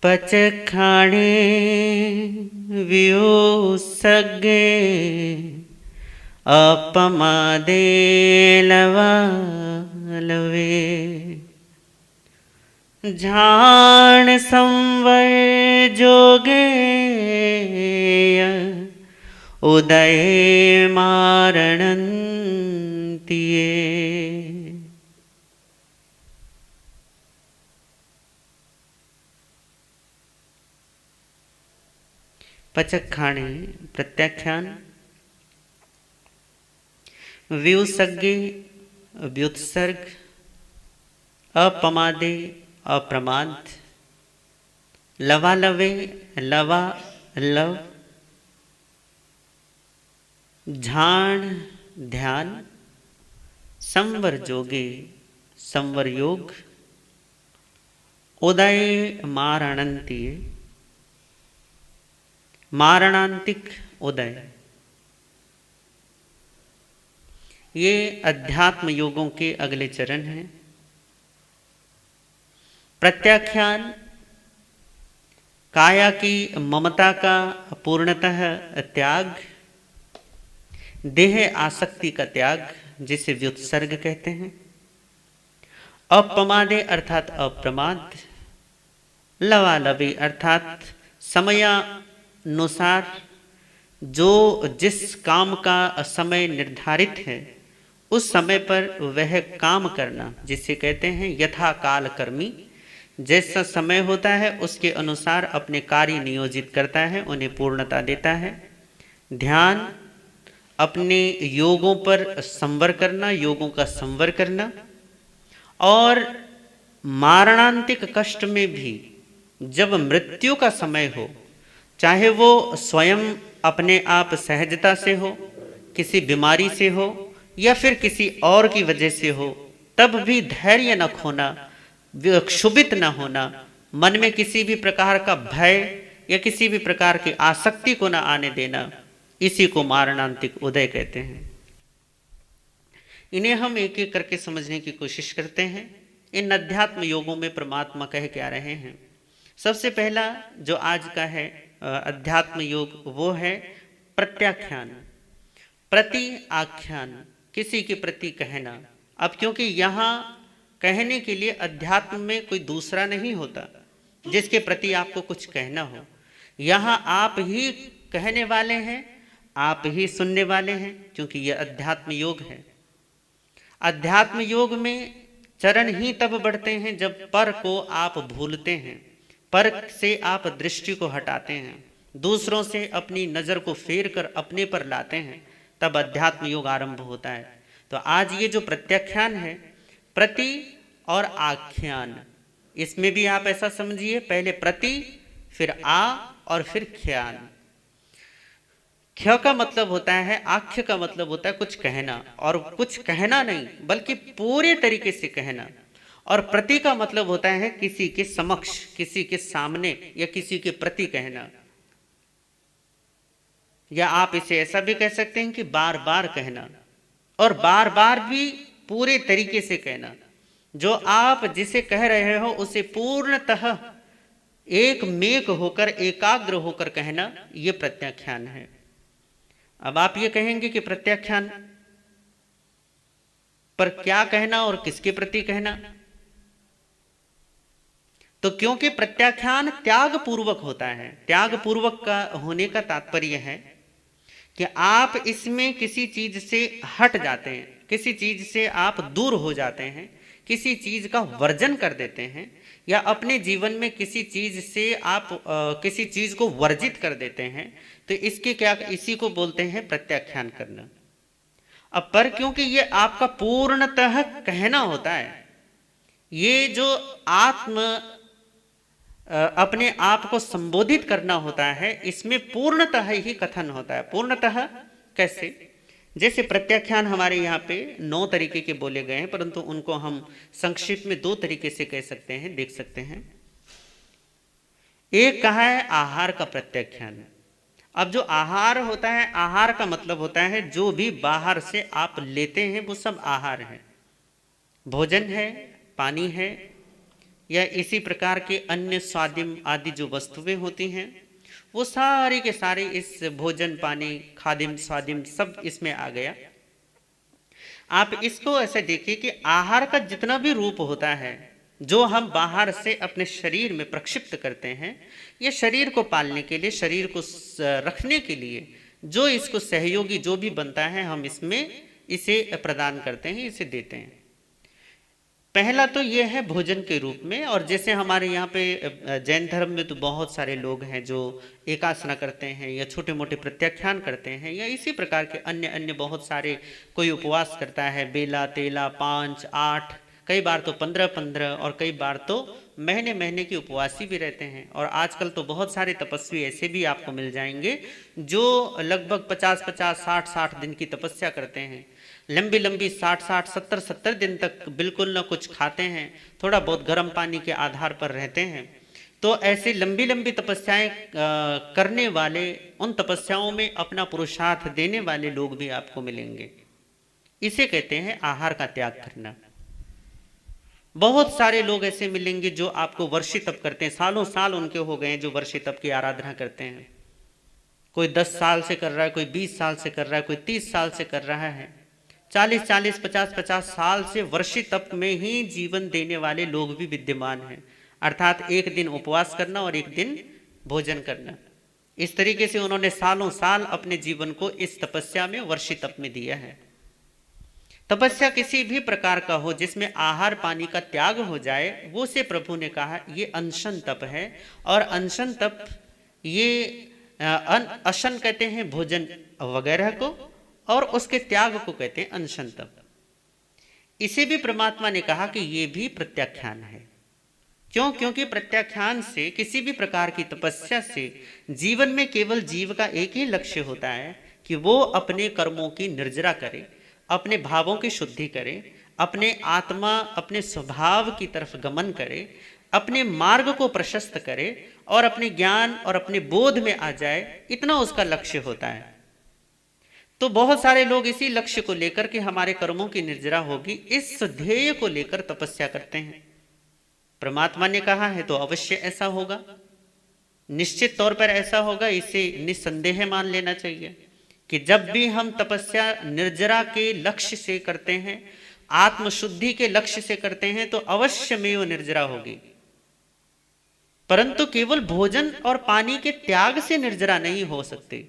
पचखाणे वियो सगे अपमादे लवा लवे। झाण संवर जोगे उदय मारणंतिये। पचखाणे प्रत्याख्यान। व्युसर्गे व्युत्सर्ग, अपमादे अप्रमाद, लवालवे लवा लव, झाण ध्यान, संवर जोगे संवर योग, उदय मारणंतिये मारणांतिक उदय। ये अध्यात्म योगों के अगले चरण हैं। प्रत्याख्यान काया की ममता का पूर्णतः त्याग, देह आसक्ति का त्याग जिसे व्युत्सर्ग कहते हैं। अपमादे अर्थात अप्रमाद, लवालवी अर्थात समयानुसार जो जिस काम का समय निर्धारित है उस समय पर वह काम करना जिसे कहते हैं यथा काल कर्मी। जैसा समय होता है उसके अनुसार अपने कार्य नियोजित करता है, उन्हें पूर्णता देता है। ध्यान अपने योगों पर संवर करना, योगों का संवर करना। और मारणांतिक कष्ट में भी जब मृत्यु का समय हो, चाहे वो स्वयं अपने आप सहजता से हो, किसी बीमारी से हो या फिर किसी और की वजह से हो, तब भी धैर्य न खोना, क्षुभित न होना, मन में किसी भी प्रकार का भय या किसी भी प्रकार की आसक्ति को न आने देना, इसी को मारणांतिक उदय कहते हैं। इन्हें हम एक एक करके समझने की कोशिश करते हैं। इन अध्यात्म योगों में परमात्मा कह क्या रहे हैं। सबसे पहला जो आज का है अध्यात्म योग वो है प्रत्याख्यान। प्रति आख्यान, किसी के प्रति कहना। अब क्योंकि यहाँ कहने के लिए अध्यात्म में कोई दूसरा नहीं होता जिसके प्रति आपको कुछ कहना हो। यहाँ आप ही कहने वाले हैं, आप ही सुनने वाले हैं, क्योंकि यह अध्यात्म योग है। अध्यात्म योग में चरण ही तब बढ़ते हैं जब पर को आप भूलते हैं, पर से आप दृष्टि को हटाते हैं, दूसरों से अपनी नज़र को फेर कर अपने पर लाते हैं, तब अध्यात्म योग आरंभ होता है। तो आज ये जो प्रत्याख्यान है, प्रति और आख्यान, इसमें भी आप ऐसा समझिए, पहले प्रति फिर आ और फिर ख्यान। ख्य का मतलब होता है, आख्य का मतलब होता है कुछ कहना, और कुछ कहना नहीं बल्कि पूरे तरीके से कहना। और प्रति का मतलब होता है किसी के समक्ष, किसी के सामने या किसी के प्रति कहना। या आप इसे ऐसा भी कह सकते हैं कि बार बार कहना, और बार बार भी पूरे तरीके से कहना। जो आप जिसे कह रहे हो उसे पूर्णतः एक मेक होकर, एकाग्र होकर कहना, ये प्रत्याख्यान है। अब आप ये कहेंगे कि प्रत्याख्यान पर क्या कहना और किसके प्रति कहना। तो क्योंकि प्रत्याख्यान त्याग पूर्वक होता है, त्याग पूर्वक का होने का तात्पर्य है कि आप इसमें किसी चीज से हट जाते हैं, किसी चीज से आप दूर हो जाते हैं, किसी चीज का वर्जन कर देते हैं, या अपने जीवन में किसी चीज से आप किसी चीज को वर्जित कर देते हैं। तो इसके क्या, इसी को बोलते हैं प्रत्याख्यान करना। अब पर क्योंकि ये आपका पूर्णतः कहना होता है, ये जो आत्म अपने आप को संबोधित करना होता है, इसमें पूर्णतः ही कथन होता है। पूर्णतः कैसे? जैसे प्रत्याख्यान हमारे यहाँ पे 9 तरीके के बोले गए हैं, परंतु उनको हम संक्षिप्त में 2 तरीके से कह सकते हैं, देख सकते हैं। एक कहा है आहार का प्रत्याख्यान। अब जो आहार होता है, आहार का मतलब होता है जो भी बाहर से आप लेते हैं वो सब आहार है। भोजन है, पानी है, या इसी प्रकार के अन्य स्वादिम आदि जो वस्तुएं होती हैं, वो सारे के सारे इस भोजन पानी खादिम स्वादिम सब इसमें आ गया। आप इसको ऐसे देखिए कि आहार का जितना भी रूप होता है, जो हम बाहर से अपने शरीर में प्रक्षिप्त करते हैं, ये शरीर को पालने के लिए, शरीर को रखने के लिए जो इसको सहयोगी जो भी बनता है, हम इसमें इसे प्रदान करते हैं, इसे देते हैं। पहला तो ये है भोजन के रूप में। और जैसे हमारे यहाँ पे जैन धर्म में तो बहुत सारे लोग हैं जो एकासना करते हैं या छोटे मोटे प्रत्याख्यान करते हैं, या इसी प्रकार के अन्य अन्य बहुत सारे, कोई उपवास करता है बेला तेला 5, 8, कई बार तो 15-15 और कई बार तो महीने महीने की उपवासी भी रहते हैं। और आजकल तो बहुत सारे तपस्वी ऐसे भी आपको मिल जाएंगे जो लगभग 50-50, 60-60 दिन की तपस्या करते हैं, लंबी लंबी 60-60, 70-70 दिन तक बिल्कुल न कुछ खाते हैं, थोड़ा बहुत गर्म पानी के आधार पर रहते हैं। तो ऐसी लंबी लंबी तपस्याएं करने वाले, उन तपस्याओं में अपना पुरुषार्थ देने वाले लोग भी आपको मिलेंगे। इसे कहते हैं आहार का त्याग करना। बहुत सारे लोग ऐसे मिलेंगे जो आपको वर्षी तप करते हैं, सालों साल उनके हो गए हैं जो वर्षी तप की आराधना करते हैं। कोई 10 साल से कर रहा है, कोई 20 साल से कर रहा है, कोई 30 साल से कर रहा है, 40-40, 50-50 साल से वर्षी तप में ही जीवन देने वाले लोग भी विद्यमान हैं। अर्थात एक दिन उपवास करना और एक दिन भोजन करना, इस तरीके से उन्होंने सालों साल अपने जीवन को इस तपस्या में, वर्षी तप में दिया है। तपस्या किसी भी प्रकार का हो जिसमें आहार पानी का त्याग हो जाए, वो से प्रभु ने कहा ये अनशन तप है। और अनशन तप, ये अशन कहते हैं भोजन वगैरह को, और उसके त्याग को कहते हैं अनशन तप। इसे भी परमात्मा ने कहा कि ये भी प्रत्याख्यान है। क्यों? क्योंकि प्रत्याख्यान से, किसी भी प्रकार की तपस्या से जीवन में केवल जीव का एक ही लक्ष्य होता है कि वो अपने कर्मों की निर्जरा करे, अपने भावों की शुद्धि करे, अपने आत्मा, अपने स्वभाव की तरफ गमन करे, अपने मार्ग को प्रशस्त करे और अपने ज्ञान और अपने बोध में आ जाए, इतना उसका लक्ष्य होता है। तो बहुत सारे लोग इसी लक्ष्य को लेकर के हमारे कर्मों की निर्जरा होगी, इस ध्येय को लेकर तपस्या करते हैं। परमात्मा ने कहा है तो अवश्य ऐसा होगा, निश्चित तौर पर ऐसा होगा। इसे निस्संदेह मान लेना चाहिए कि जब भी हम तपस्या निर्जरा के लक्ष्य से करते हैं, आत्मशुद्धि के लक्ष्य से करते हैं, तो अवश्य में वो निर्जरा होगी। परंतु केवल भोजन और पानी के त्याग से निर्जरा नहीं हो सकती।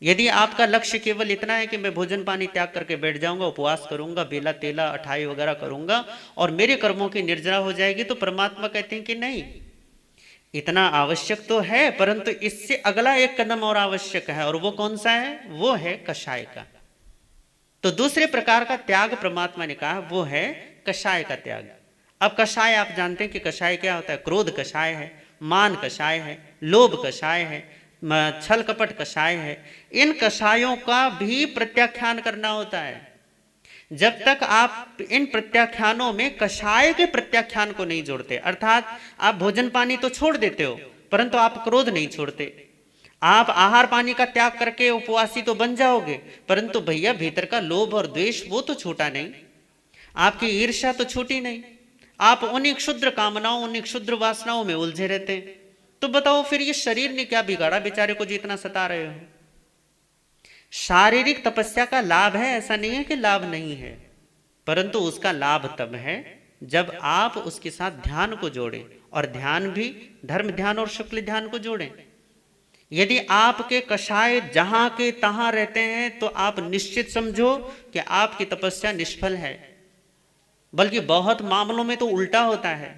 यदि आपका लक्ष्य केवल इतना है कि मैं भोजन पानी त्याग करके बैठ जाऊंगा, उपवास करूंगा, बेला तेला अठाई वगैरह करूंगा और मेरे कर्मों की निर्जरा हो जाएगी, तो परमात्मा कहते हैं कि नहीं, इतना आवश्यक तो है, परंतु इससे अगला एक कदम और आवश्यक है। और वो कौन सा है? वो है कषाय का। तो दूसरे प्रकार का त्याग परमात्मा ने कहा, वो है कषाय का त्याग। अब कषाय आप जानते हैं कि कषाय क्या होता है। क्रोध कषाय है, मान कषाय है, लोभ कषाय है, छल कपट कषाय है। इन कषायों का भी प्रत्याख्यान करना होता है। जब तक आप इन प्रत्याख्यानों में कषाय के प्रत्याख्यान को नहीं जोड़ते, अर्थात आप भोजन पानी तो छोड़ देते हो परंतु आप क्रोध नहीं छोड़ते, आप आहार पानी का त्याग करके उपवासी तो बन जाओगे, परंतु भैया भीतर का लोभ और द्वेष वो तो छूटा नहीं, आपकी ईर्ष्या तो छूटी नहीं, आप उन्हीं क्षुद्र कामनाओं, उन्हीं क्षुद्र वासनाओं में उलझे रहते हैं। तो बताओ फिर ये शरीर ने क्या बिगाड़ा बेचारे को जितना सता रहे हो। शारीरिक तपस्या का लाभ है, ऐसा नहीं है कि लाभ नहीं है, परंतु उसका लाभ तब है जब आप उसके साथ ध्यान को जोड़ें, और ध्यान भी धर्म ध्यान और शुक्ल ध्यान को जोड़ें। यदि आपके कषाय जहां के तहां रहते हैं तो आप निश्चित समझो कि आपकी तपस्या निष्फल है। बल्कि बहुत मामलों में तो उल्टा होता है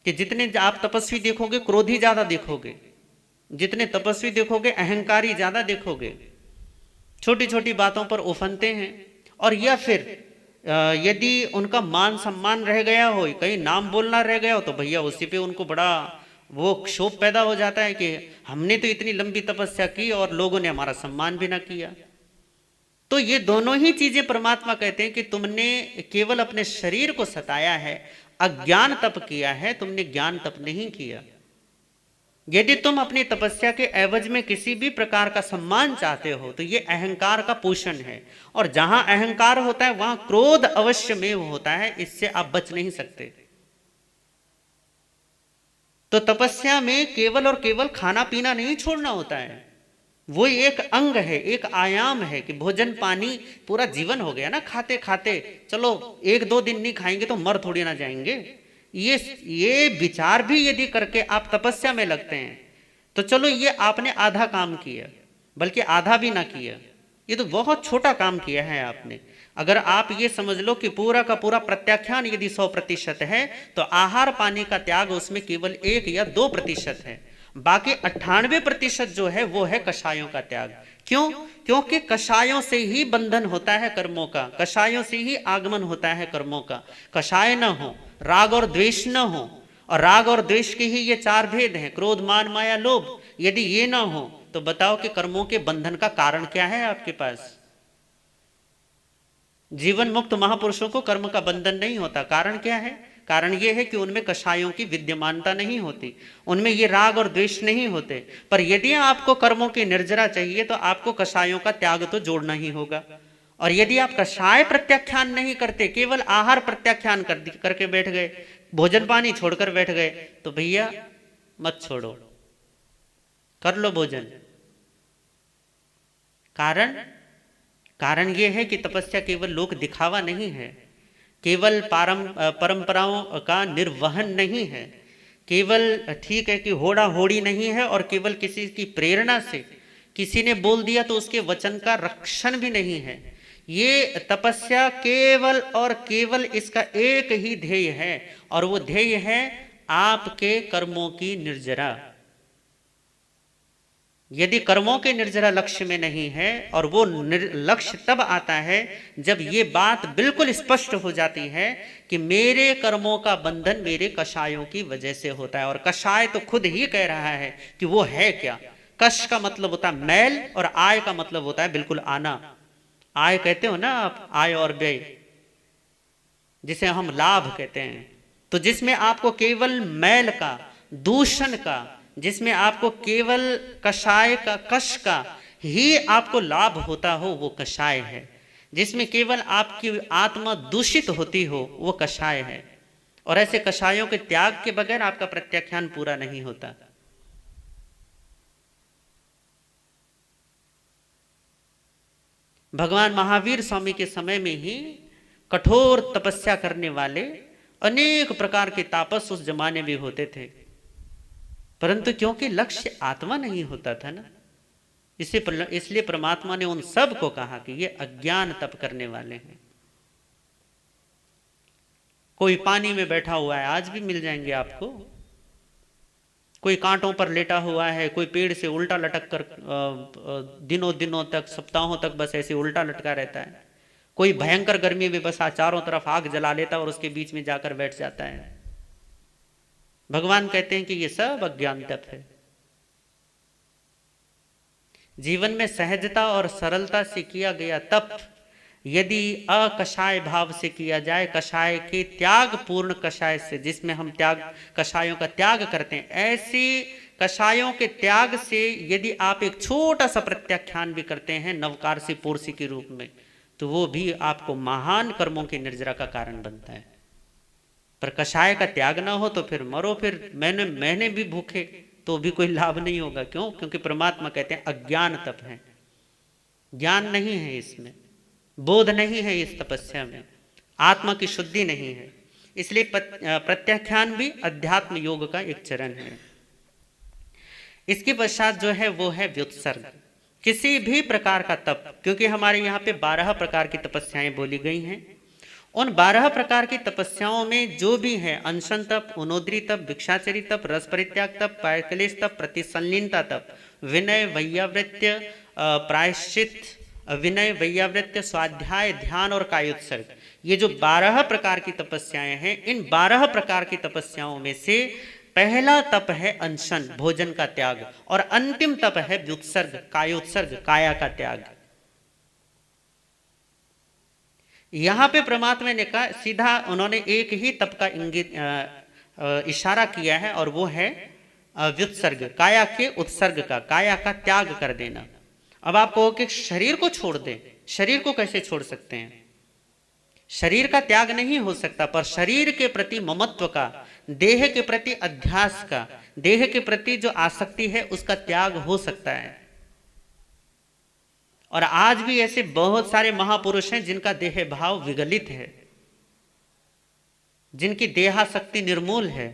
कि जितने आप तपस्वी देखोगे क्रोधी ज्यादा देखोगे, जितने तपस्वी देखोगे अहंकारी ज्यादा देखोगे, छोटी छोटी बातों पर उफनते हैं। और या फिर यदि उनका मान सम्मान रह गया हो, कहीं नाम बोलना रह गया हो, तो भैया उसी पे उनको बड़ा वो क्षोभ पैदा हो जाता है कि हमने तो इतनी लंबी तपस्या की और लोगों ने हमारा सम्मान भी ना किया। तो ये दोनों ही चीजें परमात्मा कहते हैं कि तुमने केवल अपने शरीर को सताया है, अज्ञान तप किया है, तुमने ज्ञान तप नहीं किया। यदि तुम अपनी तपस्या के एवज में किसी भी प्रकार का सम्मान चाहते हो तो ये अहंकार का पोषण है, और जहां अहंकार होता है वहां क्रोध अवश्य में होता है, इससे आप बच नहीं सकते। तो तपस्या में केवल और केवल खाना पीना नहीं छोड़ना होता है, वो एक अंग है, एक आयाम है कि भोजन पानी पूरा जीवन हो गया ना, खाते खाते चलो एक दो दिन नहीं खाएंगे तो मर थोड़ी ना जाएंगे। ये विचार भी यदि करके आप तपस्या में लगते हैं तो चलो ये आपने आधा काम किया, बल्कि आधा भी ना किया, ये तो बहुत छोटा काम किया है आपने। अगर आप ये समझ लो कि पूरा का पूरा प्रत्याख्यान यदि 100% है तो आहार पानी का त्याग उसमें केवल 1 या 2% है, बाकी 98% जो है वो है कषायों का त्याग। क्यों? क्योंकि कषायों से ही बंधन होता है कर्मों का, कषायों से ही आगमन होता है कर्मों का। कषाय न हो, राग और द्वेष न हो, और राग और द्वेष के ही ये 4 भेद हैं, क्रोध मान माया लोभ, यदि ये ना हो तो बताओ कि कर्मों के बंधन का कारण क्या है आपके पास? जीवन मुक्त महापुरुषों को कर्म का बंधन नहीं होता। कारण क्या है? कारण यह है कि उनमें कषायों की विद्यमानता नहीं होती, उनमें ये राग और द्वेष नहीं होते। पर यदि आपको कर्मों की निर्जरा चाहिए तो आपको कषायों का त्याग तो जोड़ना ही होगा। और यदि आप कषाय प्रत्याख्यान नहीं करते, केवल आहार प्रत्याख्यान करके बैठ गए, भोजन पानी छोड़कर बैठ गए, तो भैया मत छोड़ो, कर लो भोजन। कारण यह है कि तपस्या केवल लोक दिखावा नहीं है, केवल परंपराओं का निर्वहन नहीं है, केवल ठीक है कि होड़ा होड़ी नहीं है, और केवल किसी की प्रेरणा से किसी ने बोल दिया तो उसके वचन का रक्षण भी नहीं है। ये तपस्या केवल और केवल इसका एक ही ध्येय है, और वो ध्येय है आपके कर्मों की निर्जरा। यदि कर्मों के निर्जरा लक्ष्य में नहीं है, और वो लक्ष्य तब आता है जब ये बात बिल्कुल स्पष्ट हो जाती है कि मेरे कर्मों का बंधन मेरे कषायों की वजह से होता है। और कषाय तो खुद ही कह रहा है कि वो है क्या। कष का मतलब होता है मैल, और आय का मतलब होता है बिल्कुल आना। आय कहते हो ना आप, आय और व्यय, जिसे हम लाभ कहते हैं। तो जिसमें आपको केवल मैल का, दूषण का, जिसमें आपको केवल कषाय का, कष का ही आपको लाभ होता हो, वो कषाय है। जिसमें केवल आपकी आत्मा दूषित होती हो, वो कषाय है। और ऐसे कषायों के त्याग के बगैर आपका प्रत्याख्यान पूरा नहीं होता। भगवान महावीर स्वामी के समय में ही कठोर तपस्या करने वाले अनेक प्रकार के तापस उस जमाने में होते थे, परंतु क्योंकि लक्ष्य आत्मा नहीं होता था ना, इसलिए परमात्मा ने उन सब को कहा कि ये अज्ञान तप करने वाले हैं। कोई पानी में बैठा हुआ है, आज भी मिल जाएंगे आपको। कोई कांटों पर लेटा हुआ है, कोई पेड़ से उल्टा लटक कर दिनों तक, सप्ताहों तक बस ऐसे उल्टा लटका रहता है। कोई भयंकर गर्मी में बस चारों तरफ आग जला लेता है और उसके बीच में जाकर बैठ जाता है। भगवान कहते हैं कि ये सब अज्ञान तप है। जीवन में सहजता और सरलता से किया गया तप यदि अकषाय भाव से किया जाए, कषाय के त्याग पूर्ण कषाय से, जिसमें हम कषायों का त्याग करते हैं, ऐसी कषायों के त्याग से यदि आप एक छोटा सा प्रत्याख्यान भी करते हैं नवकार से पूर्सी के रूप में, तो वो भी आपको महान कर्मों की निर्जरा का कारण बनता है। पर कषाय का त्याग ना हो तो फिर मरो, फिर मैंने भी भूखे तो भी कोई लाभ नहीं होगा। क्यों? क्योंकि परमात्मा कहते हैं अज्ञान तप है, ज्ञान नहीं है इसमें, बोध नहीं है इस तपस्या में, आत्मा की शुद्धि नहीं है। इसलिए प्रत्याख्यान भी अध्यात्म योग का एक चरण है। इसके पश्चात जो है वो है व्युत्सर्ग। किसी भी प्रकार का तप, क्योंकि हमारे यहाँ पे 12 प्रकार की तपस्याएं बोली गई हैं, उन 12 प्रकार की तपस्याओं में जो भी है, अनशन तप, उनोद्री तप, भिक्षाचरी तप, रस परित्याग तप, पायकलेश तप, प्रतिसंलीनता तप, विनय वैयावृत्य, प्रायश्चित, विनय वैयावृत्य, स्वाध्याय, ध्यान और कायोत्सर्ग, ये जो 12 प्रकार की तपस्याएं हैं, इन 12 प्रकार की तपस्याओं में से पहला तप है अनशन, भोजन का त्याग, और अंतिम तप है व्युत्सर्ग, कायोत्सर्ग, काया का त्याग। यहां पे परमात्मा ने कहा, सीधा उन्होंने एक ही तप का इंगित इशारा किया है, और वो है व्युत्सर्ग, काया के उत्सर्ग का, काया का त्याग कर देना। अब आप कहो कि शरीर को छोड़ दें, शरीर को कैसे छोड़ सकते हैं? शरीर का त्याग नहीं हो सकता, पर शरीर के प्रति ममत्व का, देह के प्रति अध्यास का, देह के प्रति जो आसक्ति है उसका त्याग हो सकता है। और आज भी ऐसे बहुत सारे महापुरुष हैं जिनका देह भाव विगलित है, जिनकी देहासक्ति निर्मूल है,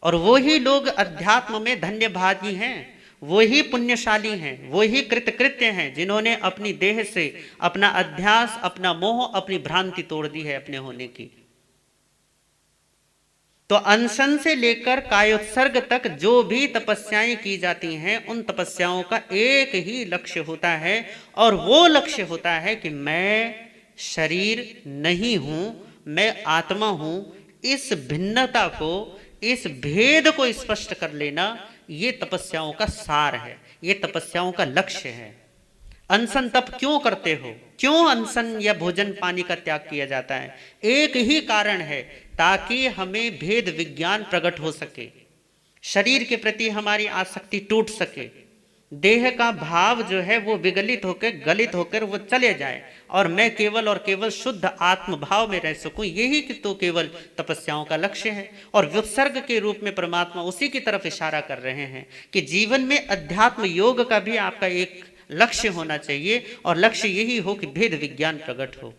और वो ही लोग अध्यात्म में धन्यभागी हैं, वो ही पुण्यशाली हैं, वो ही कृतकृत्य हैं जिन्होंने अपनी देह से अपना अध्यास, अपना मोह, अपनी भ्रांति तोड़ दी है अपने होने की। तो अनशन से लेकर कायोत्सर्ग तक जो भी तपस्याएं की जाती हैं, उन तपस्याओं का एक ही लक्ष्य होता है, और वो लक्ष्य होता है कि मैं शरीर नहीं हूं, मैं आत्मा हूं। इस भिन्नता को, इस भेद को स्पष्ट कर लेना, ये तपस्याओं का सार है, ये तपस्याओं का लक्ष्य है। अनशन तप क्यों करते हो, क्यों अनशन या भोजन पानी का त्याग किया जाता है? एक ही कारण है, ताकि हमें भेद विज्ञान प्रकट हो सके, शरीर के प्रति हमारी आसक्ति टूट सके, देह का भाव जो है वो विगलित होकर, गलित होकर वो चले जाए, और मैं केवल और केवल शुद्ध आत्म भाव में रह सकूं। यही कि तो केवल तपस्याओं का लक्ष्य है। और व्युत्सर्ग के रूप में परमात्मा उसी की तरफ इशारा कर रहे हैं कि जीवन में अध्यात्म योग का भी आपका एक लक्ष्य होना चाहिए, और लक्ष्य यही हो कि भेद विज्ञान प्रकट हो।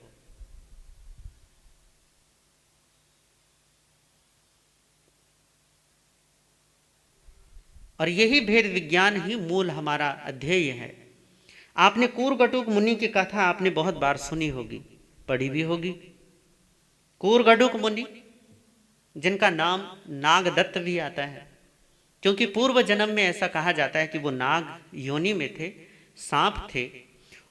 और यही भेद विज्ञान ही मूल हमारा अध्यय है। आपने कूर्गटुक मुनि की कथा आपने बहुत बार सुनी होगी, पढ़ी भी होगी। कूर्गटुक मुनि, जिनका नाम नागदत्त भी आता है, क्योंकि पूर्व जन्म में ऐसा कहा जाता है कि वो नाग योनि में थे, सांप थे,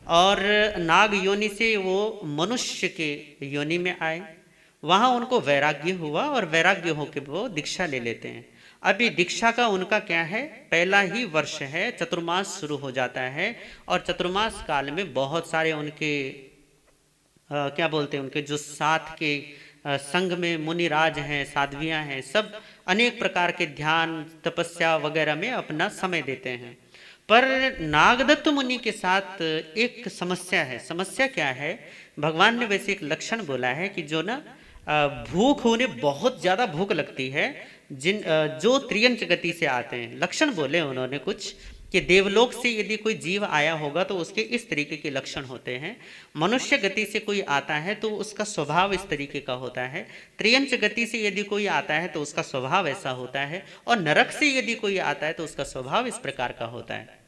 और नाग योनि से वो मनुष्य के योनि में आए। वहाँ उनको वैराग्य हुआ, और वैराग्य होकर वो दीक्षा ले लेते हैं। अभी दीक्षा का उनका क्या है, पहला ही वर्ष है, चतुर्मास शुरू हो जाता है, और चतुर्मास काल में बहुत सारे उनके क्या बोलते हैं, उनके जो साथ के संघ में मुनिराज हैं, साध्वियाँ हैं, सब अनेक प्रकार के ध्यान, तपस्या वगैरह में अपना समय देते हैं। पर नागदत्त मुनि के साथ एक समस्या है। समस्या क्या है? भगवान ने वैसे एक लक्षण बोला है कि जो ना भूख, उन्हें बहुत ज़्यादा भूख लगती है, जो त्रियंच गति से आते हैं। लक्षण बोले उन्होंने कुछ कि देवलोक से यदि कोई जीव आया होगा तो उसके इस तरीके के लक्षण होते हैं, मनुष्य गति से कोई आता है तो उसका स्वभाव इस तरीके का होता है, त्रियंच गति से यदि कोई आता है तो उसका स्वभाव ऐसा होता है, और नरक से यदि कोई आता है तो उसका स्वभाव इस प्रकार का होता है।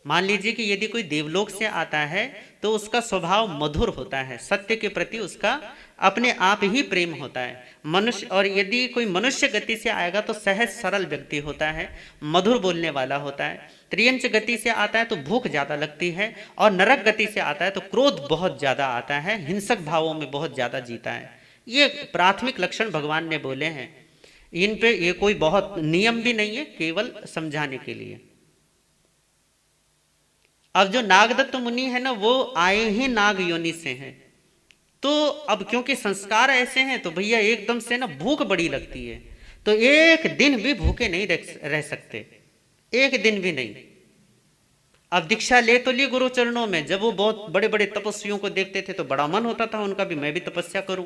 मान लीजिए कि यदि कोई देवलोक से आता है तो उसका स्वभाव मधुर होता है, सत्य के प्रति उसका अपने आप ही प्रेम होता है मनुष्य। और यदि कोई मनुष्य गति से आएगा तो सहज सरल व्यक्ति होता है, मधुर बोलने वाला होता है। त्रियंच गति से आता है तो भूख ज़्यादा लगती है, और नरक गति से आता है तो क्रोध बहुत ज़्यादा आता है, हिंसक भावों में बहुत ज़्यादा जीता है। ये प्राथमिक लक्षण भगवान ने बोले हैं। इन पे ये कोई बहुत नियम भी नहीं है, केवल समझाने के लिए। अब जो नागदत्त मुनि है ना, वो आए ही नाग योनि से हैं, तो अब क्योंकि संस्कार ऐसे हैं तो भैया एकदम से ना भूख बड़ी लगती है, तो एक दिन भी भूखे नहीं रह सकते, एक दिन भी नहीं। अब दीक्षा ले तो ली गुरु चरणों में, जब वो बहुत बड़े बड़े तपस्वियों को देखते थे तो बड़ा मन होता था उनका भी, मैं भी तपस्या करूं।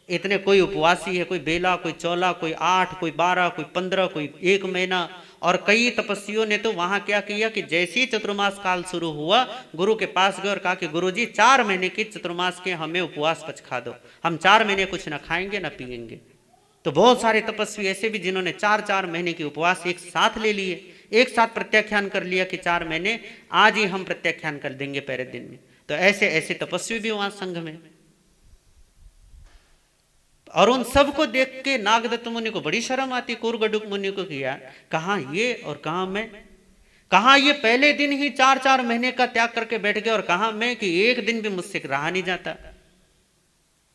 इतने कोई उपवासी है, कोई बेला, कोई चौला, कोई 8, कोई 12, कोई 15, कोई 1 महीना। और कई तपस्वियों ने तो वहां क्या किया कि जैसे ही चतुर्मास काल शुरू हुआ, गुरु के पास गए और कहा कि गुरुजी 4 महीने के चतुर्मास के हमें उपवास पचखा दो, हम 4 महीने कुछ ना खाएंगे ना पिएंगे। तो बहुत सारे तपस्वी ऐसे भी जिन्होंने 4-4 महीने के उपवास एक साथ ले लिए, एक साथ प्रत्याख्यान कर लिया कि 4 महीने आज ही हम प्रत्याख्यान कर देंगे पहले दिन में। तो ऐसे ऐसे तपस्वी भी वहां संघ में, और उन सबको देख के नागदत्त मुनि को बड़ी शर्म आती। कूर्गटुक मुनि को किया, कहाँ ये और कहाँ मैं, कहाँ ये पहले दिन ही 4-4 महीने का त्याग करके बैठ गया, और कहाँ मैं कि एक दिन भी मुझसे रहा नहीं जाता।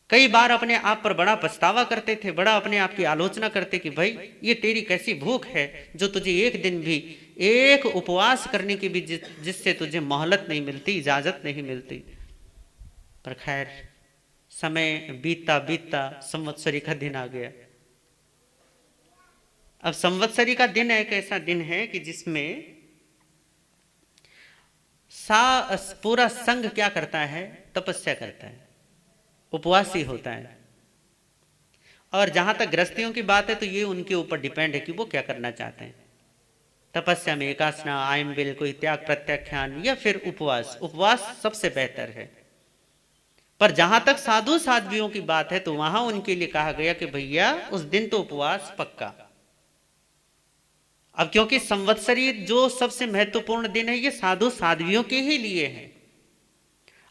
कई बार अपने आप पर बड़ा पछतावा करते थे, बड़ा अपने आप की आलोचना करते कि भाई ये तेरी कैसी भूख है जो तुझे एक दिन भी एक उपवास करने की भी जिससे तुझे मोहलत नहीं मिलती, इजाजत नहीं मिलती। पर खैर समय बीतता बीतता संवत्सरी का दिन आ गया। अब संवत्सरी का दिन एक ऐसा दिन है कि जिसमें पूरा संघ क्या करता है, तपस्या करता है, उपवासी होता है। और जहां तक गृहस्थियों की बात है तो ये उनके ऊपर डिपेंड है कि वो क्या करना चाहते हैं। तपस्या में एकासना, आयम बिल, कोई त्याग प्रत्याख्यान, या फिर उपवास। उपवास सबसे बेहतर है। पर जहां तक साधु साध्वियों की बात है तो वहां उनके लिए कहा गया कि भैया उस दिन तो उपवास पक्का। अब क्योंकि संवत्सरी जो सबसे महत्वपूर्ण दिन है ये साधु साध्वियों के ही लिए है।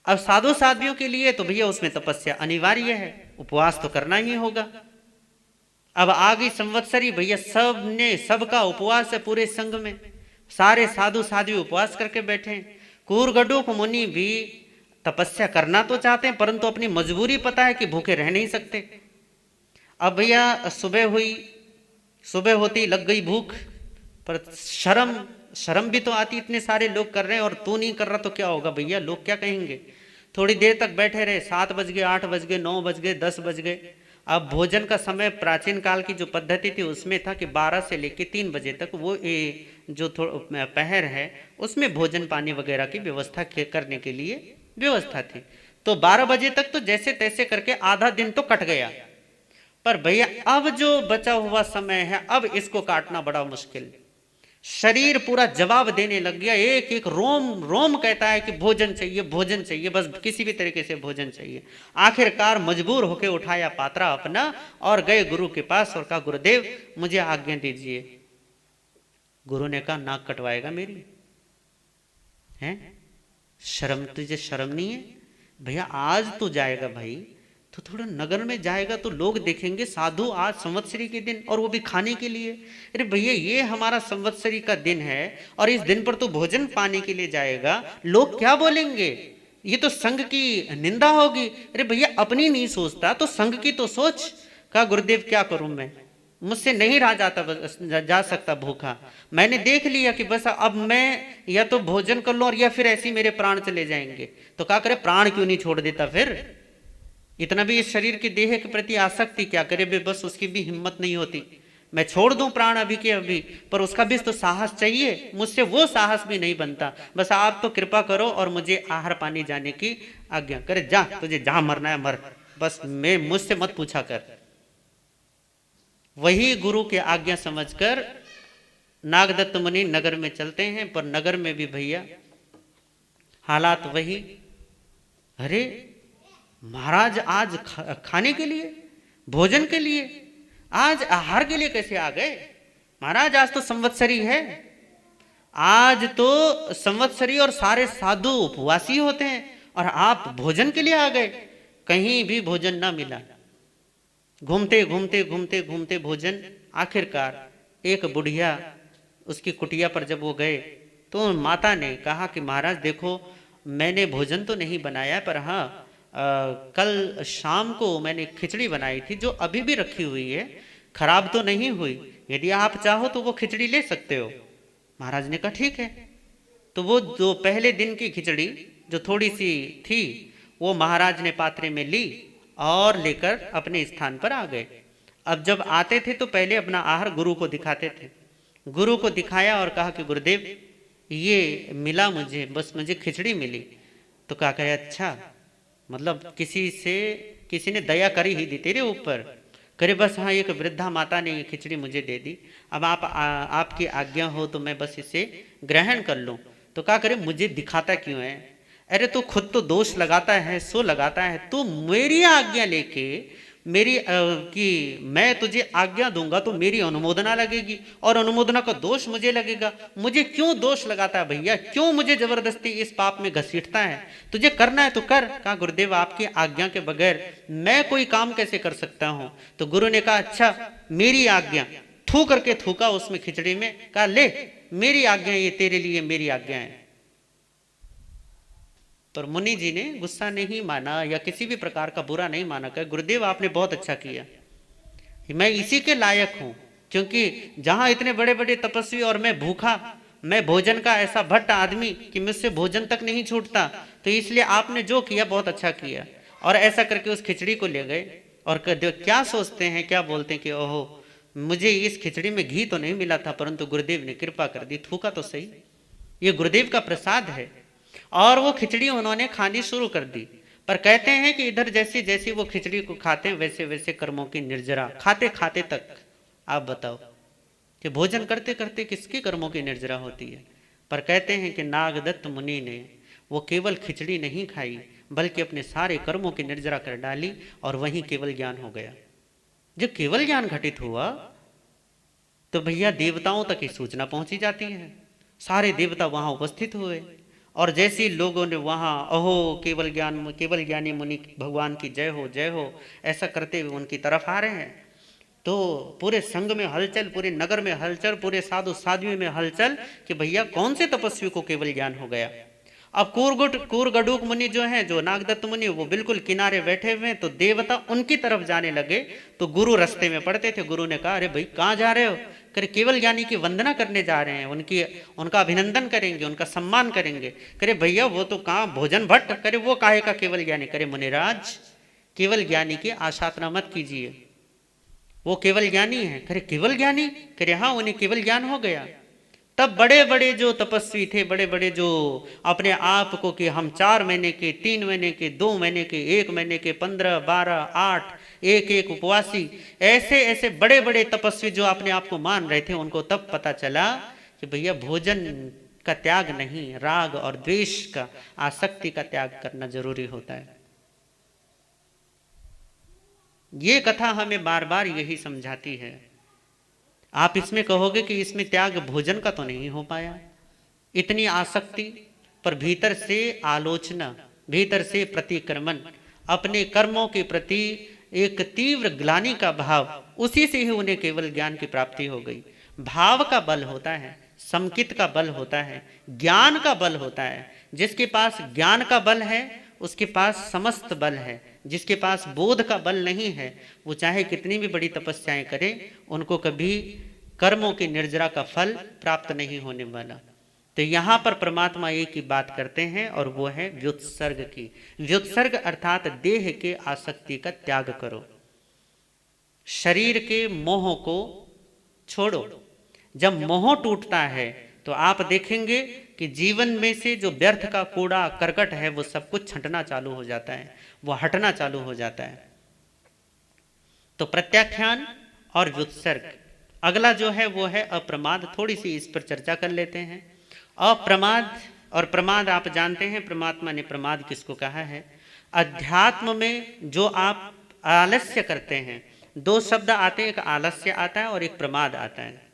अब साधु साध्वियों के लिए तो भैया उसमें तपस्या अनिवार्य है, उपवास तो करना ही होगा। अब आ गई संवत्सरी, भैया सबने सबका उपवास है पूरे संघ में, सारे साधु साध्वी उपवास करके बैठे हैं। कूरगडुक मुनि भी तपस्या करना तो चाहते हैं परंतु अपनी मजबूरी पता है कि भूखे रह नहीं सकते। अब भैया सुबह हुई, सुबह होती लग गई भूख, पर शर्म भी तो आती, इतने सारे लोग कर रहे हैं और तू नहीं कर रहा तो क्या होगा भैया, लोग क्या कहेंगे। थोड़ी देर तक बैठे रहे, 7 बज गए, 8 बज गए, 9 बज गए, 10 बज गए। अब भोजन का समय प्राचीन काल की जो पद्धति थी उसमें था कि 12 से लेकर 3 बजे तक वो जो पहर है उसमें भोजन पानी वगैरह की व्यवस्था करने के लिए व्यवस्था थी। तो 12 बजे तक तो जैसे तैसे करके आधा दिन तो कट गया। पर भैया अब जो बचा हुआ समय है अब इसको काटना बड़ा मुश्किल। शरीर पूरा जवाब देने लग गया, एक एक रोम रोम कहता है कि भोजन चाहिए, भोजन चाहिए, बस किसी भी तरीके से भोजन चाहिए। आखिरकार मजबूर होकर उठाया पात्रा अपना और गए गुरु के पास और कहा गुरुदेव मुझे आज्ञा दीजिए। गुरु ने कहा नाक कटवाएगा मेरी, हैं शर्म, तुझे शर्म नहीं है। भैया आज तो जाएगा भाई, तो थोड़ा नगर में जाएगा तो लोग देखेंगे साधु आज संवत्सरी के दिन और वो भी खाने के लिए। अरे भैया ये हमारा संवत्सरी का दिन है और इस दिन पर तो भोजन पाने के लिए जाएगा, लोग क्या बोलेंगे, ये तो संघ की निंदा होगी। अरे भैया अपनी नहीं सोचता तो संघ की तो सोच। कहा गुरुदेव क्या करूं मैं, मुझसे नहीं रहा जा सकता भूखा। मैंने देख लिया कि बस अब मैं या तो भोजन कर लूं और या फिर ऐसे मेरे प्राण चले जाएंगे। तो क्या करे, प्राण क्यों नहीं छोड़ देता फिर, इतना भी इस शरीर के देह के प्रति आसक्ति क्या करे बे, बस उसकी भी हिम्मत नहीं होती। मैं छोड़ दूं प्राण अभी के अभी, पर उसका भी तो साहस चाहिए, मुझसे वो साहस भी नहीं बनता। बस आप तो कृपा करो और मुझे आहार पानी जाने की आज्ञा करे। जा तुझे जहां मरना है मर, बस मैं मुझसे मत पूछा कर। वही गुरु की आज्ञा समझकर नागदत्त मुनि नगर में चलते हैं। पर नगर में भी भैया हालात वही। अरे महाराज आज खाने के लिए, भोजन के लिए, आज आहार के लिए कैसे आ गए महाराज, आज तो संवत्सरी है, आज तो संवत्सरी और सारे साधु उपवासी होते हैं और आप भोजन के लिए आ गए। कहीं भी भोजन ना मिला, घूमते घूमते घूमते घूमते भोजन। आखिरकार एक बुढ़िया उसकी कुटिया पर जब वो गए तो माता ने कहा कि महाराज देखो मैंने भोजन तो नहीं बनाया, पर हाँ कल शाम को मैंने खिचड़ी बनाई थी जो अभी भी रखी हुई है, खराब तो नहीं हुई, यदि आप चाहो तो वो खिचड़ी ले सकते हो। महाराज ने कहा ठीक है। तो वो जो पहले दिन की खिचड़ी जो थोड़ी सी थी वो महाराज ने पात्रे में ली और लेकर अपने स्थान पर आ गए। अब जब आते थे तो पहले अपना आहार गुरु को दिखाते थे। गुरु को दिखाया और कहा कि गुरुदेव ये मिला मुझे, बस मुझे खिचड़ी मिली। तो कहा करे अच्छा, मतलब किसी ने दया करी ही दी तेरे ऊपर। करे बस हाँ एक वृद्धा माता ने ये खिचड़ी मुझे दे दी, अब आपकी आज्ञा हो तो मैं बस इसे ग्रहण कर लूं। तो क्या करे मुझे दिखाता क्यों है, अरे तू खुद तो दोष लगाता है, सो लगाता है, तू मेरी आज्ञा लेके कि मैं तुझे आज्ञा दूंगा तो मेरी अनुमोदना लगेगी और अनुमोदना का दोष मुझे लगेगा। मुझे क्यों दोष लगाता है भैया, क्यों मुझे जबरदस्ती इस पाप में घसीटता है, तुझे करना है तो कर। कहा गुरुदेव आपकी आज्ञा के बगैर मैं कोई काम कैसे कर सकता हूं। तो गुरु ने कहा अच्छा मेरी आज्ञा, थू करके थूका उसमें खिचड़ी में, कहा ले मेरी आज्ञा, ये तेरे लिए मेरी आज्ञा है। पर मुनि जी ने गुस्सा नहीं माना या किसी भी प्रकार का बुरा नहीं माना, कहा गुरुदेव आपने बहुत अच्छा किया, मैं इसी के लायक हूं, क्योंकि जहां इतने बड़े बड़े तपस्वी और मैं भूखा, मैं भोजन का ऐसा भट्ट आदमी कि मुझसे भोजन तक नहीं छूटता, तो इसलिए आपने जो किया बहुत अच्छा किया। और ऐसा करके उस खिचड़ी को ले गए और क्या सोचते हैं, क्या बोलते हैं कि ओहो मुझे इस खिचड़ी में घी तो नहीं मिला था परंतु गुरुदेव ने कृपा कर दी, थूका तो सही, ये गुरुदेव का प्रसाद है। और वो खिचड़ी उन्होंने खानी शुरू कर दी। पर कहते हैं कि इधर जैसी जैसी वो खिचड़ी को खाते हैं वैसे वैसे कर्मों की निर्जरा, खाते खाते तक। आप बताओ कि भोजन करते करते किसकी कर्मों की निर्जरा होती है। पर कहते हैं कि नागदत्त मुनि ने वो केवल खिचड़ी नहीं खाई बल्कि अपने सारे कर्मों की निर्जरा कर डाली और वहीं केवल ज्ञान हो गया। जब केवल ज्ञान घटित हुआ तो भैया देवताओं तक ही सूचना पहुंची जाती है। सारे देवता वहां उपस्थित हुए और जैसे लोगों ने वहां अहो केवल ज्ञानी मुनि भगवान की जय हो ऐसा करते हुए उनकी तरफ आ रहे हैं, तो पूरे संघ में हलचल, पूरे नगर में हलचल, पूरे साधु साध्वियों में हलचल कि भैया कौन से तपस्वी को केवल ज्ञान हो गया। अब कूरगडूक मुनि जो है, जो नागदत्त मुनि, वो बिल्कुल किनारे बैठे हुए हैं, तो देवता उनकी तरफ जाने लगे तो गुरु रास्ते में पड़ते थे। गुरु ने कहा अरे भाई कहाँ जा रहे हो? करे केवल ज्ञानी की वंदना करने जा रहे हैं, उनका अभिनंदन करेंगे, उनका सम्मान करेंगे। करे भैया वो तो कहाँ भोजन भट्ट, करे वो काहे का केवल ज्ञानी? करे मुनिराज केवल ज्ञानी की आशातना मत कीजिए, वो केवल ज्ञानी है। करे केवल ज्ञानी? करे हाँ उन्हें केवल ज्ञान हो गया। तब बड़े बड़े जो तपस्वी थे, बड़े बड़े जो अपने आप को कि हम 4 महीने के, 3 महीने के, 2 महीने के, 1 महीने के, 15, 12, 8, एक उपवासी, ऐसे ऐसे बड़े बड़े तपस्वी जो अपने आप को मान रहे थे, उनको तब पता चला कि भैया भोजन का त्याग नहीं, राग और द्वेष का, आसक्ति का त्याग करना जरूरी होता है। ये कथा हमें बार बार यही समझाती है। आप इसमें कहोगे कि इसमें त्याग भोजन का तो नहीं हो पाया, इतनी आसक्ति, पर भीतर से आलोचना, भीतर से प्रतिक्रमण, अपने कर्मों के प्रति एक तीव्र ग्लानि का भाव, उसी से ही उन्हें केवल ज्ञान की प्राप्ति हो गई। भाव का बल होता है, समकित का बल होता है, ज्ञान का बल होता है। जिसके पास ज्ञान का बल है उसके पास समस्त बल है। जिसके पास बोध का बल नहीं है वो चाहे कितनी भी बड़ी तपस्याएं करे, उनको कभी कर्मों की निर्जरा का फल प्राप्त नहीं होने वाला। तो यहाँ पर परमात्मा एक ही बात करते हैं और वो है व्युत्सर्ग की। व्युत्सर्ग अर्थात देह के आसक्ति का त्याग करो, शरीर के मोह को छोड़ो। जब मोह टूटता है तो आप देखेंगे कि जीवन में से जो व्यर्थ का कूड़ा करकट है वो सब कुछ छंटना चालू हो जाता है, वो हटना चालू हो जाता है। तो प्रत्याख्यान और व्युत्सर्ग। अगला जो है वो है अप्रमाद। थोड़ी सी इस पर चर्चा कर लेते हैं। अप्रमाद और प्रमाद, आप जानते हैं परमात्मा ने प्रमाद किसको कहा है। अध्यात्म में जो आप आलस्य करते हैं, 2 शब्द आते हैं, एक आलस्य आता है और एक प्रमाद आता है।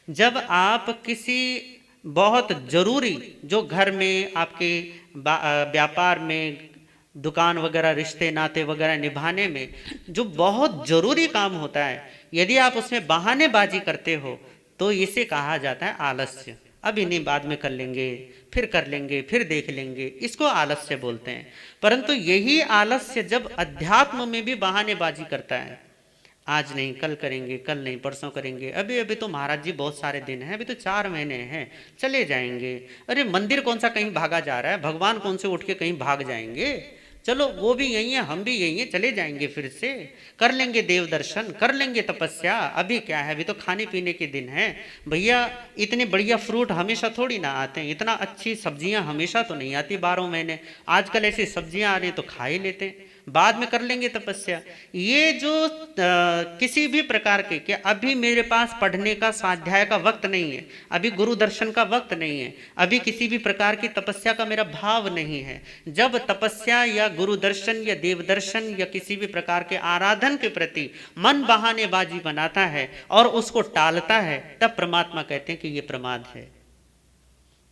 जब आप किसी बहुत जरूरी, जो घर में आपके व्यापार में, दुकान वगैरह, रिश्ते नाते वगैरह निभाने में जो बहुत जरूरी काम होता है, यदि आप उसमें बहानेबाजी करते हो तो इसे कहा जाता है आलस्य। अभी नहीं, बाद में कर लेंगे, फिर कर लेंगे, फिर देख लेंगे, इसको आलस्य बोलते हैं। परंतु यही आलस्य जब अध्यात्म में भी बहानेबाजी करता है, आज नहीं कल करेंगे, कल नहीं परसों करेंगे, अभी अभी तो महाराज जी बहुत सारे दिन हैं, अभी तो 4 महीने हैं, चले जाएंगे। अरे मंदिर कौन सा कहीं भागा जा रहा है, भगवान कौन से उठ के कहीं भाग जाएंगे, चलो वो भी यही है, हम भी यही हैं, चले जाएंगे, फिर से कर लेंगे देव दर्शन, कर लेंगे तपस्या। अभी क्या है, अभी तो खाने पीने के दिन हैं भैया। इतने बढ़िया फ्रूट हमेशा थोड़ी ना आते हैं, इतना अच्छी सब्जियां हमेशा तो नहीं आती 12 महीने। आजकल ऐसी सब्जियां आ रही हैं तो खा ही लेते हैं, बाद में कर लेंगे तपस्या। ये जो किसी भी प्रकार के कि अभी मेरे पास पढ़ने का, स्वाध्याय का वक्त नहीं है, अभी गुरु दर्शन का वक्त नहीं है, अभी किसी भी प्रकार की तपस्या का मेरा भाव नहीं है। जब तपस्या या गुरु दर्शन या देव दर्शन या किसी भी प्रकार के आराधन के प्रति मन बहानेबाजी बनाता है और उसको टालता है, तब परमात्मा कहते हैं कि ये प्रमाद है।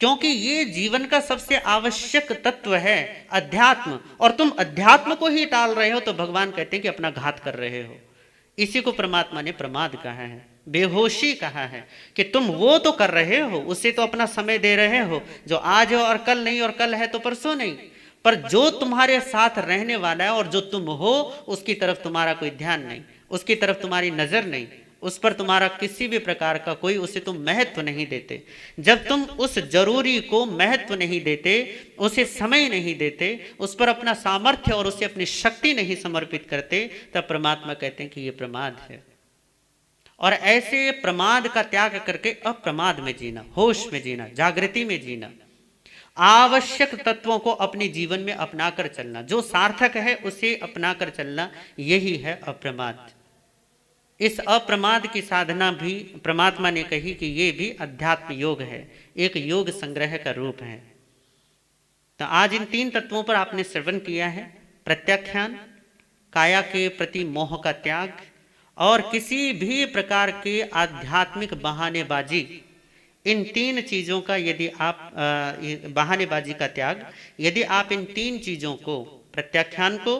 क्योंकि ये जीवन का सबसे आवश्यक तत्व है अध्यात्म, और तुम अध्यात्म को ही टाल रहे हो तो भगवान कहते हैं कि अपना घात कर रहे हो। इसी को परमात्मा ने प्रमाद कहा है, बेहोशी कहा है कि तुम वो तो कर रहे हो, उससे तो अपना समय दे रहे हो जो आज हो और कल नहीं, और कल है तो परसों नहीं। पर जो तुम्हारे साथ रहने वाला है और जो तुम हो उसकी तरफ तुम्हारा कोई ध्यान नहीं, उसकी तरफ तुम्हारी नजर नहीं, उस पर तुम्हारा किसी भी प्रकार का कोई, उसे तुम महत्व नहीं देते। जब तुम उस जरूरी को महत्व नहीं देते, उसे समय नहीं देते, उस पर अपना सामर्थ्य और उसे अपनी शक्ति नहीं समर्पित करते, तब परमात्मा कहते हैं कि ये प्रमाद है। और ऐसे प्रमाद का त्याग करके अप्रमाद में जीना, होश में जीना, जागृति में जीना। आवश्यक तत्वों को अपने जीवन में अपनाकर चलना, जो सार्थक है उसे अपनाकर चलना, यही है अप्रमाद। इस अप्रमाद की साधना भी परमात्मा ने कही कि ये भी अध्यात्म योग है, एक योग संग्रह का रूप है। तो आज इन 3 तत्वों पर आपने श्रवण किया है। प्रत्याख्यान, काया के प्रति मोह का त्याग, और किसी भी प्रकार के आध्यात्मिक बहानेबाजी, इन 3 चीज़ों का यदि आप बहानेबाजी का त्याग, यदि आप इन 3 चीज़ों को, प्रत्याख्यान को,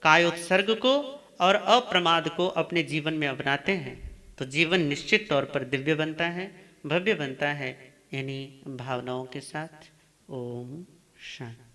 कायोत्सर्ग को और अप्रमाद को अपने जीवन में अपनाते हैं तो जीवन निश्चित तौर पर दिव्य बनता है, भव्य बनता है। इन्हीं भावनाओं के साथ ओम शांति।